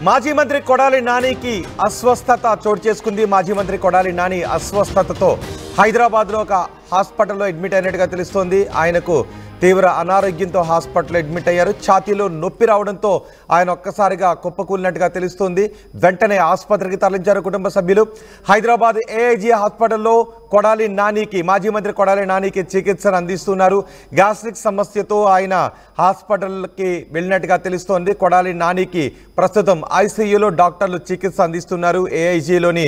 మాజీ మంత్రి కొడాలి నానికి అస్వస్థత చోటు చేసుకుంది. మాజీ మంత్రి కొడాలి నాని అస్వస్థతతో హైదరాబాద్లో ఒక హాస్పిటల్లో అడ్మిట్ అయినట్టుగా తెలుస్తోంది. ఆయనకు తీవ్ర అనారోగ్యంతో హాస్పిటల్లో అడ్మిట్ అయ్యారు. ఛాతీలో నొప్పి రావడంతో ఆయన ఒక్కసారిగా కుప్పకూలినట్టుగా తెలుస్తోంది. వెంటనే ఆసుపత్రికి తరలించారు కుటుంబ సభ్యులు. హైదరాబాద్ ఏఐజీ హాస్పిటల్లో కొడాలి నానికి, మాజీ మంత్రి కొడాలి నానికి చికిత్సను అందిస్తున్నారు. గ్యాస్ట్రిక్ సమస్యతో ఆయన హాస్పిటల్కి వెళ్ళినట్టుగా తెలుస్తోంది. కొడాలి నానికి ప్రస్తుతం ఐసీయూలో డాక్టర్లు చికిత్స అందిస్తున్నారు. ఏఐజీలోని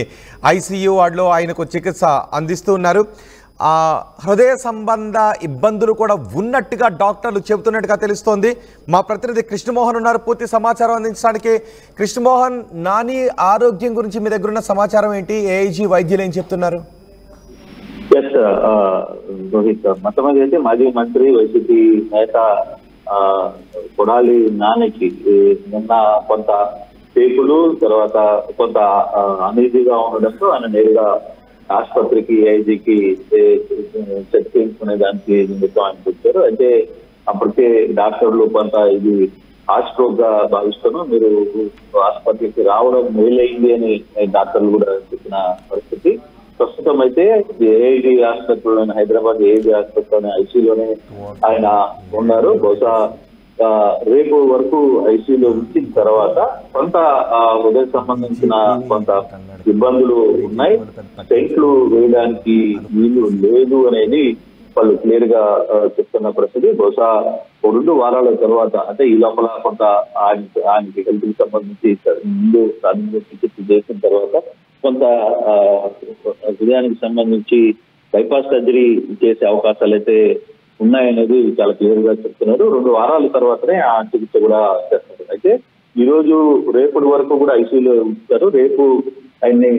ఐసీయూ వార్డులో ఆయనకు చికిత్స అందిస్తున్నారు. హృదయ సంబంధ ఇబ్బందులు కూడా ఉన్నట్టుగా డాక్టర్లు చెబుతున్నట్టుగా తెలుస్తోంది. మా ప్రతినిధి కృష్ణమోహన్ ఉన్నారు పూర్తి సమాచారం అందించడానికి. కృష్ణమోహన్, నాని ఆరోగ్యం గురించి మీ దగ్గర ఉన్న సమాచారం ఏంటి? ఏఐజీ వైద్యులు ఏం చెప్తున్నారు? రోహిత్, మొట్టమొదటి అయితే మాజీ మంత్రి వైసీపీ నేత కొడాలి నానికి నిన్న కొంత పేపులు తర్వాత కొంత అనీజీగా ఉండడంతో ఆయన నేరుగా ఆసుపత్రికి ఏఐజీకి చెక్ చేయించుకునే దానికి నిమిత్తం ఆయన వచ్చారు. అయితే అప్పటికే డాక్టర్లు కొంత ఇది హార్ట్ స్ట్రోక్ గా భావిస్తాను, మీరు ఆసుపత్రికి రావడం మేలైంది అని డాక్టర్లు కూడా చెప్పిన పరిస్థితి. ప్రస్తుతం అయితే ఏఐజీ ఆసుపత్రిలోని హైదరాబాద్ ఏఐజీ ఆసుపత్రిలోని ఐసీయూలోనే ఆయన ఉన్నారు. బహుశా రేపు వరకు ఐసీయూలో ఉంచిన తర్వాత కొంత హృదయ సంబంధించిన కొంత ఇబ్బందులు ఉన్నాయి, స్టెంట్లు వేయడానికి వీలు లేదు అనేది వాళ్ళు క్లియర్ గా చెప్తున్న పరిస్థితి. బహుశా 2 వారాల తర్వాత, అంటే ఈ లోపల కొంత ఆయనకి హెల్త్ కి సంబంధించి ముందు చికిత్స చేసిన తర్వాత కొంత హృదయానికి సంబంధించి బైపాస్ సర్జరీ చేసే అవకాశాలు అయితే ఉన్నాయనేది చాలా క్లియర్ గా చెప్తున్నారు. 2 వారాల తర్వాతనే ఆ చికిత్స కూడా చేస్తారు. అయితే ఈ రోజు రేపటి వరకు కూడా ఐసీయూలో ఉంచుతారు. రేపు ఆయన్ని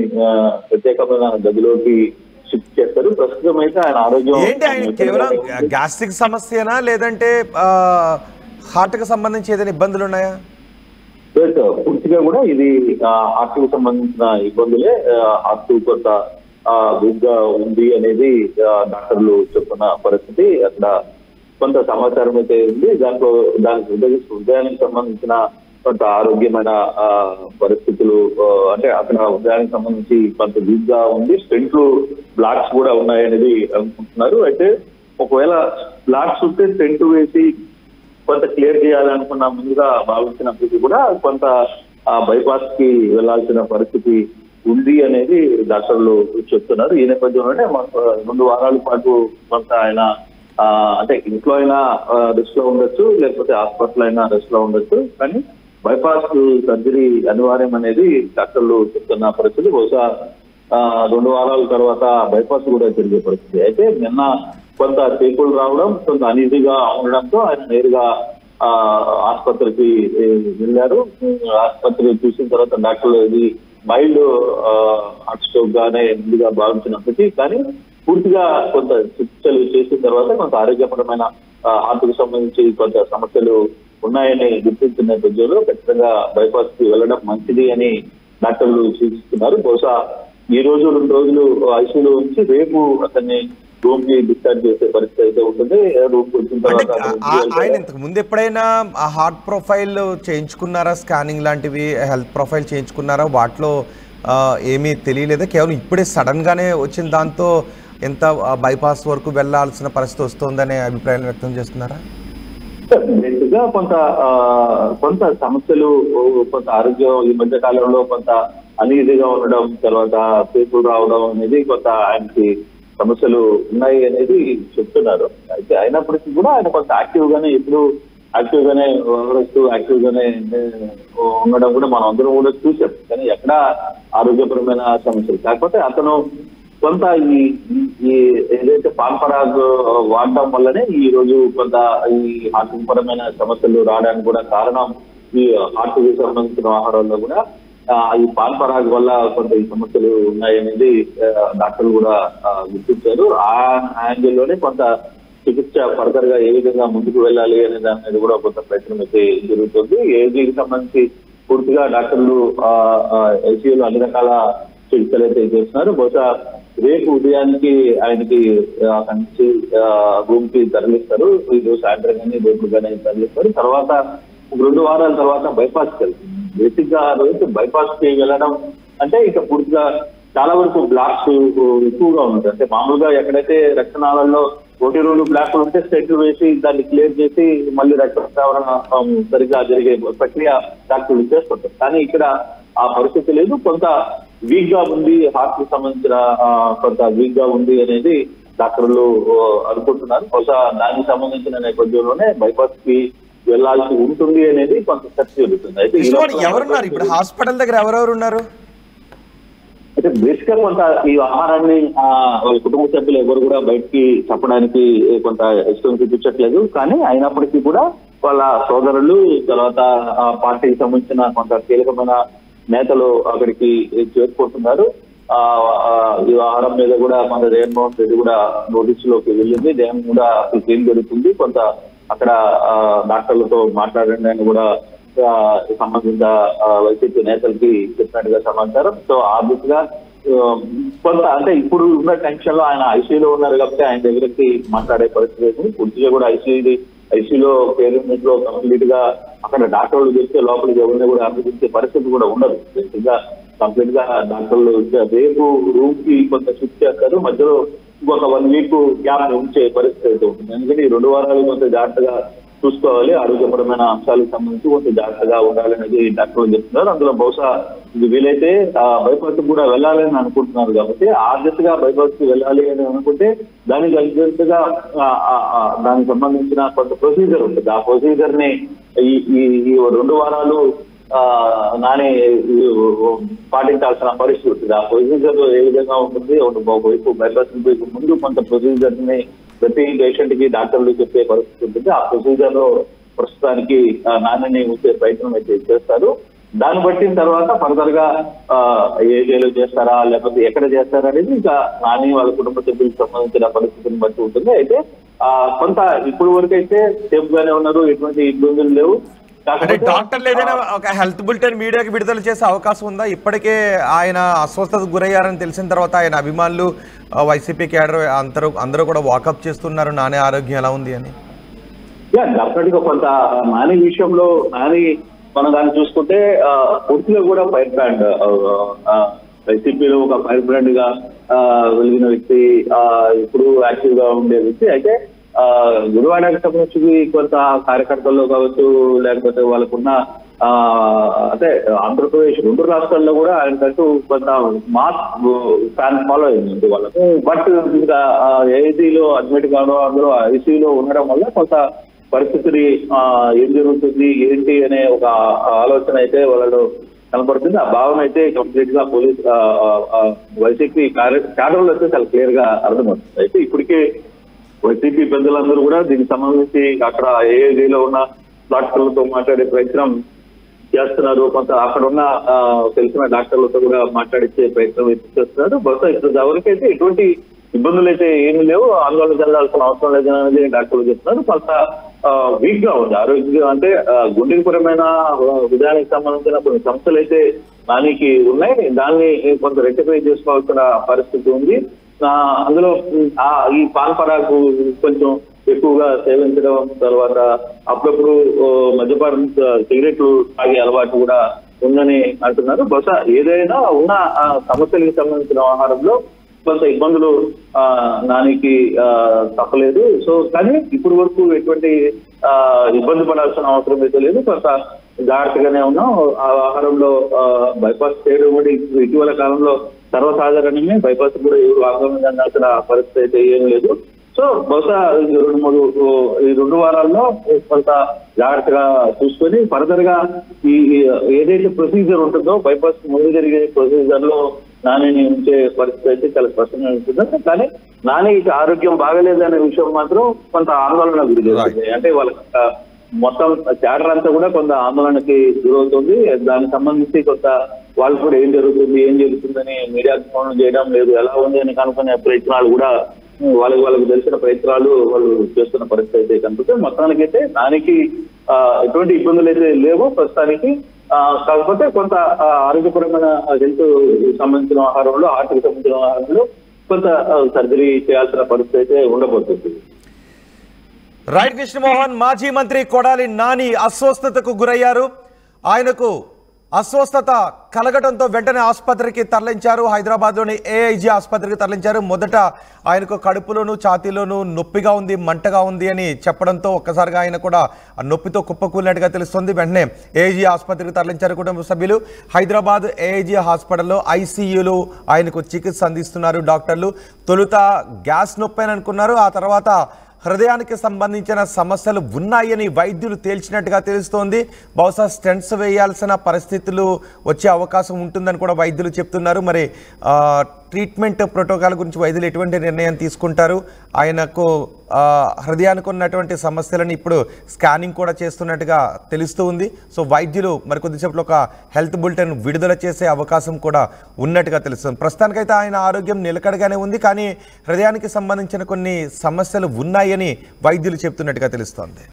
ప్రత్యేకమైన గదిలోకి షిఫ్ట్ చేస్తారు. ప్రస్తుతం అయితే ఆయన ఆరోగ్యం కేవలం గ్యాస్ట్రిక్ సమస్యనా లేదంటే హార్ట్ కి సంబంధించి ఏదైనా ఇబ్బందులు ఉన్నాయా? పూర్తిగా కూడా ఇది హార్ట్ కి సంబంధించిన ఇబ్బందులే. హార్ట్ కొంత వీక్ గా ఉంది అనేది డాక్టర్లు చెప్తున్న పరిస్థితి. అక్కడ కొంత సమాచారం అయితే ఉంది. దానికి హృదయానికి సంబంధించిన కొంత ఆరోగ్యమైన పరిస్థితులు, అంటే అక్కడ హృదయానికి సంబంధించి కొంత వీక్ గా ఉంది. స్టెంట్లు బ్లాక్స్ కూడా ఉన్నాయనేది అనుకుంటున్నారు. అయితే ఒకవేళ బ్లాక్స్ ఉంటే స్టెంట్ వేసి కొంత క్లియర్ చేయాలనుకున్న ముందుగా భావించినప్పటికీ కూడా కొంత బైపాస్ కి వెళ్లాల్సిన పరిస్థితి ఉంది అనేది డాక్టర్లు చెప్తున్నారు. ఈ నేపథ్యంలోనే 2 వారాల పాటు కొంత ఆయన అంటే ఇంట్లో అయినా రెస్ట్ లో ఉండొచ్చు, లేకపోతే హాస్పిటల్ అయినా రెస్ట్ లో ఉండొచ్చు, కానీ బైపాస్ సర్జరీ అనివార్యం అనేది డాక్టర్లు చెప్తున్న పరిస్థితి. బహుశా 2 వారాల తర్వాత బైపాస్ కూడా జరిగే పరిస్థితి. అయితే నిన్న కొంత టేకులు రావడం, కొంత అనీజీగా ఉండడంతో ఆయన నేరుగా ఆసుపత్రికి వెళ్ళారు. ఆసుపత్రి చూసిన తర్వాత డాక్టర్లు ఇది మైల్డ్ హార్ట్ స్ట్రోక్ గానే ముందుగా భావించినప్పటికీ, కానీ పూర్తిగా కొంత చికిత్సలు చేసిన తర్వాత కొంత ఆరోగ్యపరమైన హార్ట్ కు సంబంధించి కొంత సమస్యలు ఉన్నాయని గుర్తించిన నేపథ్యంలో ఖచ్చితంగా బైపాస్ కి వెళ్ళడం మంచిది అని డాక్టర్లు సూచిస్తున్నారు. బహుశా ఈ రోజు 2 రోజులు ఐసీయూలో ఉంచి రేపు అతన్ని రూమ్ కి డిశ్చార్జ్ చేసే పరిస్థితి అయితే ఉంటుంది. రూమ్ వచ్చిన తర్వాత ఆయన ఇంతకు ముందు ఎప్పుడైనా హార్ట్ ప్రొఫైల్ చేయించుకున్నారా? స్కానింగ్ లాంటివి హెల్త్ ప్రొఫైల్ చేయించుకున్నారా? వాటిలో ఏమీ తెలియలేదా? కేవలం ఇప్పుడే సడన్ గానే వచ్చిన దాంతో ఎంత బైపాస్ వరకు వెళ్లాల్సిన పరిస్థితి వస్తుందనే అభిప్రాయం వ్యక్తం చేస్తున్నారా? బేసిక్గా కొంత సమస్యలు, కొంత ఆరోగ్యం ఈ మధ్య కాలంలో కొంత అనీజీగా ఉండడం, తర్వాత పేపులు రావడం అనేది కొంత ఆయనకి సమస్యలు ఉన్నాయి అనేది చెప్తున్నారు. అయితే అయినప్పటికీ కూడా ఆయన కొంత యాక్టివ్ గానే, ఎప్పుడు యాక్టివ్ గానే వ్యవహరిస్తూ యాక్టివ్ గానే ఉండడం కూడా మనం అందరం కూడా చూసాం. కానీ ఎక్కడ ఆరోగ్యపరమైన సమస్యలు కాకపోతే అతను కొంత ఈ ఏదైతే పాన్పరాగ్ వాడడం వల్లనే ఈ రోజు కొంత ఈ హార్ట్పరమైన సమస్యలు రావడానికి కూడా కారణం ఈ హార్ట్ కి సంబంధించిన ఆహారాల్లో కూడా ఈ పాన్పరాగ్ వల్ల కొంత ఈ సమస్యలు ఉన్నాయనేది డాక్టర్లు కూడా గుర్తించారు. ఆ యాంగిల్లోనే కొంత చికిత్స ఫర్దర్ గా ఏ విధంగా ముందుకు వెళ్ళాలి అనే దాని మీద కూడా కొంత ప్రయత్నం అయితే జరుగుతుంది. ఏజీకి సంబంధించి పూర్తిగా డాక్టర్లు ఐసీయూలో అన్ని రకాల చికిత్సలు అయితే చేస్తున్నారు. బహుశా రేపు ఉదయానికి ఆయనకి అక్కడి నుంచి రూమ్ కి తరలిస్తారు. ఈ రోజు సాయంత్రం కానీ రేపు కానీ తరలిస్తారు. తర్వాత 2 వారాల తర్వాత బైపాస్కి వెళ్తుంది. బేసిక్ గా రోజు బైపాస్ కి వెళ్ళడం అంటే ఇక పూర్తిగా చాలా వరకు బ్లాక్స్ ఎక్కువగా ఉంటుంది. అంటే మామూలుగా ఎక్కడైతే రక్తనాళాల్లో 1-2 బ్లాక్లు ఉంటే స్టెంట్లు వేసి దాన్ని క్లియర్ చేసి మళ్ళీ రక్త ప్రసరణ సరిగ్గా జరిగే ప్రక్రియ డాక్టర్లు చేస్తుంటారు. కానీ ఇక్కడ ఆ పరిస్థితి లేదు. కొంత వీక్ గా ఉంది, హార్ట్ కి సంబంధించిన కొంత వీక్ గా ఉంది అనేది డాక్టర్లు అనుకుంటున్నారు. బహుశా దానికి సంబంధించిన నేపథ్యంలోనే బైపాస్ కి వెళ్లాల్సి ఉంటుంది అనేది కొంత చర్చ జరుగుతుంది. అయితే ఎవరున్నారు ఇప్పుడు హాస్పిటల్ దగ్గర, ఎవరెవరు ఉన్నారు? అయితే బేసిక్ గా కొంత ఈ ఆహారాన్ని వాళ్ళ కుటుంబ సభ్యులు ఎవరు కూడా బయటికి చెప్పడానికి కొంత ఇష్టం చూపించట్లేదు. కానీ అయినప్పటికీ కూడా వాళ్ళ సోదరులు, తర్వాత పార్టీకి సంబంధించిన కొంత కీలకమైన నేతలు అక్కడికి చేరుకుంటున్నారు. ఈ ఆహారం మీద కూడా మన జగన్మోహన్ రెడ్డి కూడా నోటీసులోకి వెళ్ళింది. జగన్ కూడా ఏం జరుగుతుంది, కొంత అక్కడ డాక్టర్లతో మాట్లాడండి అని కూడా సంబంధిత వైసీపీ నేతలకి చెప్పినట్టుగా సమాచారం. సో ఆ దిశగా కొంత అంటే ఇప్పుడు ఉన్న టెన్షన్ లో ఆయన ఐసీయూలో ఉన్నారు కాబట్టి ఆయన దగ్గరికి మాట్లాడే పరిస్థితి పూర్తిగా కూడా ఐసీయూలో కేర్ యూనిట్ లో కంప్లీట్ గా అక్కడ డాక్టర్లు చేస్తే లోపలికి ఎవరిని కూడా అనుమతించే పరిస్థితి కూడా ఉండదు. బేసిక్ గా కంప్లీట్ గా డాక్టర్లు రేపు రూమ్ కి కొంత షిఫ్ట్ చేస్తారు, మధ్యలో ఇంకొక 1 వీక్ గ్యాప్ ఉంచే పరిస్థితి అయితే ఉంటుంది. ఎందుకంటే ఈ 2 వారాలు కొంత జాగ్రత్తగా చూసుకోవాలి, ఆరోగ్యపరమైన అంశాలకు సంబంధించి కొంచెం జాగ్రత్తగా ఉండాలనేది డాక్టర్లు చెప్తున్నారు. అందులో బహుశా ఇది వీలైతే బైపాస్ కూడా వెళ్ళాలని అనుకుంటున్నారు కాబట్టి ఆ దిశగా బైపాస్ కి వెళ్ళాలి అని అనుకుంటే దానికి తగ్గట్టుగా దానికి సంబంధించిన కొంత ప్రొసీజర్ ఉంటుంది. ఆ ప్రొసీజర్ ని ఈ 2 వారాలు నాని పాటించాల్సిన పరిస్థితి ఉంటుంది. ఆ ప్రొసీజర్ ఏ విధంగా ఉంటుంది, ఒకవైపు బైపాస్ ముందు కొంత ప్రొసీజర్ ని ప్రతి పేషెంట్ కి డాక్టర్లు చెప్పే పరిస్థితి ఉంటుంది. ఆ ప్రొసీజర్ లో ప్రస్తుతానికి నాణ్యని ఉంచే ప్రయత్నం అయితే చేస్తారు. దాన్ని బట్టిన తర్వాత ఫర్దర్ గా ఏరియాలో చేస్తారా లేకపోతే ఎక్కడ చేస్తారా అనేది ఇంకా నాని వాళ్ళ కుటుంబ సభ్యులకు సంబంధించిన పరిస్థితిని బట్టి ఉంటుంది. అయితే కొంత ఇప్పుడు వరకు అయితే సేఫ్ గానే ఉన్నారు, ఎటువంటి ఇబ్బందులు లేవు. అంటే డాక్టర్లు ఏదైనా ఒక హెల్త్ బులెటిన్ మీడియాకి విడుదల చేసే అవకాశం ఉందా? ఇప్పటికే ఆయన అస్వస్థతకు గురయ్యారని తెలిసిన తర్వాత ఆయన అభిమానులు, వైసీపీ క్యాడర్ అందరూ కూడా వాకప్ చేస్తున్నారు నాని ఆరోగ్యం ఎలా ఉంది అని. డెఫినెట్ గా కొంత నాని విషయంలో మనం దాన్ని చూసుకుంటే పూర్తిగా కూడా ఫైర్ బ్రాండ్, వైసీపీలో ఒక ఫైర్ బ్రాండ్ గా వెలిగిన వ్యక్తి, ఇప్పుడు యాక్టివ్ గా ఉండే వ్యక్తి. అయితే గుడివాడకి సంబంధించి కొంత కార్యకర్తల్లో కావచ్చు, లేకపోతే వాళ్ళకున్న అంటే ఆంధ్రప్రదేశ్ 2 రాష్ట్రాల్లో కూడా ఆయనకంటూ కొంత మాస్ ఫ్యాన్ ఫాలో అయింది వాళ్ళకు. బట్ ఇంకా ఏఐసీలో అడ్మిట్ కావడం, అందులో ఐసీయూలో ఉండడం వల్ల కొంత పరిస్థితిని ఏం జరుగుతుంది ఏంటి అనే ఒక ఆలోచన అయితే వాళ్ళలో కనపడుతుంది. ఆ భావన అయితే కంప్లీట్ గా పోలీస్ వైసీపీ క్యాడర్లు అయితే చాలా క్లియర్ గా అర్థమవుతుంది. అయితే ఇప్పటికే వైసీపీ పెద్దలందరూ కూడా దీనికి సంబంధించి అక్కడ ఏఐజీలో ఉన్న డాక్టర్లతో మాట్లాడే ప్రయత్నం చేస్తున్నారు. కొంత అక్కడ ఉన్న తెలిసిన డాక్టర్లతో కూడా మాట్లాడించే ప్రయత్నం చేస్తున్నారు. బహుశా ఇప్పుడు ఎవరికైతే ఎటువంటి ఇబ్బందులు అయితే ఏమీ లేవు, ఆందోళన చెందాల్సిన అవసరం లేదనేది డాక్టర్లు చెప్తున్నారు. కొంత వీక్ గా ఉంది ఆరోగ్యం. అంటే గుండెపరమైన విధానానికి సంబంధించిన కొన్ని సమస్యలు అయితే నానికి ఉన్నాయి, దాన్ని కొంత రెక్టిఫై చేసుకోవాల్సిన పరిస్థితి ఉంది. అందులో ఈ పాన్ పరాకు కొంచెం ఎక్కువగా సేవించడం, తర్వాత అప్పుడప్పుడు మద్యపానం సిగరెట్లు తాగే అలవాటు కూడా ఉందని అంటున్నారు. బహుశా ఏదైనా ఉన్న సమస్యలకు సంబంధించిన ఆహారంలో కొంత ఇబ్బందులు నానికి తప్పలేదు. సో కానీ ఇప్పుడు వరకు ఎటువంటి ఇబ్బంది పడాల్సిన అవసరం అయితే లేదు, కొంత జాగ్రత్తగానే ఉన్నాం. ఆ ఆహారంలో బైపాస్ చేయడం కూడా ఇటీవల కాలంలో సర్వసాధారణమే, బైపాస్ కూడా ఎవరు ఆందోళన చెందాల్సిన పరిస్థితి అయితే ఏం లేదు. సో బహుశా 2 వారాల్లో కొంత జాగ్రత్తగా చూసుకొని ఫర్దర్ గా ఈ ఏదైతే ప్రొసీజర్ ఉంటుందో బైపాస్ ముందు జరిగే ప్రొసీజర్ లో నానిని ఉంచే పరిస్థితి అయితే చాలా స్పష్టంగా ఉంటుంది. కానీ నాని ఆరోగ్యం బాగలేదనే విషయం మాత్రం కొంత ఆందోళన గురి చేస్తుంది. అంటే వాళ్ళ మొత్తం క్యాడర్ అంతా కూడా కొంత ఆందోళనకి గురవుతుంది. దానికి సంబంధించి కొంత వాళ్ళు కూడా ఏం జరుగుతుందని మీడియాకు ఫోన్లు చేయడం లేదు, ఎలా ఉంది అని కనుక్కునే ప్రయత్నాలు కూడా వాళ్ళకు తెలిసిన ప్రయత్నాలు వాళ్ళు చేస్తున్న పరిస్థితి అయితే కనిపిస్తుంది. మొత్తానికైతే దానికి ఎటువంటి ఇబ్బందులు అయితే లేవు ప్రస్తుతానికి. కాకపోతే కొంత ఆరోగ్యపరమైన హెల్త్ సంబంధించిన ఆహారంలో, హార్ట్ కి సంబంధించిన ఆహారంలో కొంత సర్జరీ చేయాల్సిన పరిస్థితి అయితే ఉండబోతుంది. రైట్ కృష్ణమోహన్, మాజీ మంత్రి కొడాలి నాని అస్వస్థతకు గురయ్యారు. ఆయనకు అస్వస్థత కలగడంతో వెంటనే ఆసుపత్రికి తరలించారు. హైదరాబాద్లోని ఏఐజీ ఆసుపత్రికి తరలించారు. మొదట ఆయనకు కడుపులోను ఛాతీలోను నొప్పిగా ఉంది, మంటగా ఉంది అని చెప్పడంతో ఒక్కసారిగా ఆయన కూడా నొప్పితో కుప్పకూలినట్టుగా తెలుస్తుంది. వెంటనే ఏఐజీ ఆసుపత్రికి తరలించారు కుటుంబ సభ్యులు. హైదరాబాద్ ఏఐజీ హాస్పిటల్లో ఐసీయూలో ఆయనకు చికిత్స అందిస్తున్నారు డాక్టర్లు. తొలుత గ్యాస్ నొప్పి అని అనుకున్నారు. ఆ తర్వాత హృదయానికి సంబంధించిన సమస్యలు ఉన్నాయని వైద్యులు తేల్చినట్టుగా తెలుస్తోంది. బహుశా స్టెంట్స్ వేయాల్సిన పరిస్థితులు వచ్చే అవకాశం ఉంటుందని కూడా వైద్యులు చెప్తున్నారు. మరి ట్రీట్మెంట్ ప్రోటోకాల్ గురించి వైద్యులు ఎటువంటి నిర్ణయం తీసుకుంటారు? ఆయనకు హృదయానికి ఉన్నటువంటి సమస్యలను ఇప్పుడు స్కానింగ్ కూడా చేస్తున్నట్టుగా తెలుస్తూ ఉంది. సో వైద్యులు మరికొద్దిసేపట్లో ఒక హెల్త్ బులెటిన్ విడుదల చేసే అవకాశం కూడా ఉన్నట్టుగా తెలుస్తుంది. ప్రస్తుతానికైతే ఆయన ఆరోగ్యం నిలకడగానే ఉంది, కానీ హృదయానికి సంబంధించిన కొన్ని సమస్యలు ఉన్నాయని వైద్యులు చెప్తున్నట్టుగా తెలుస్తోంది.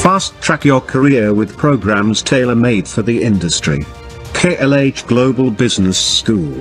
Fast track your career with programs tailor-made for the industry. KLH Global Business School.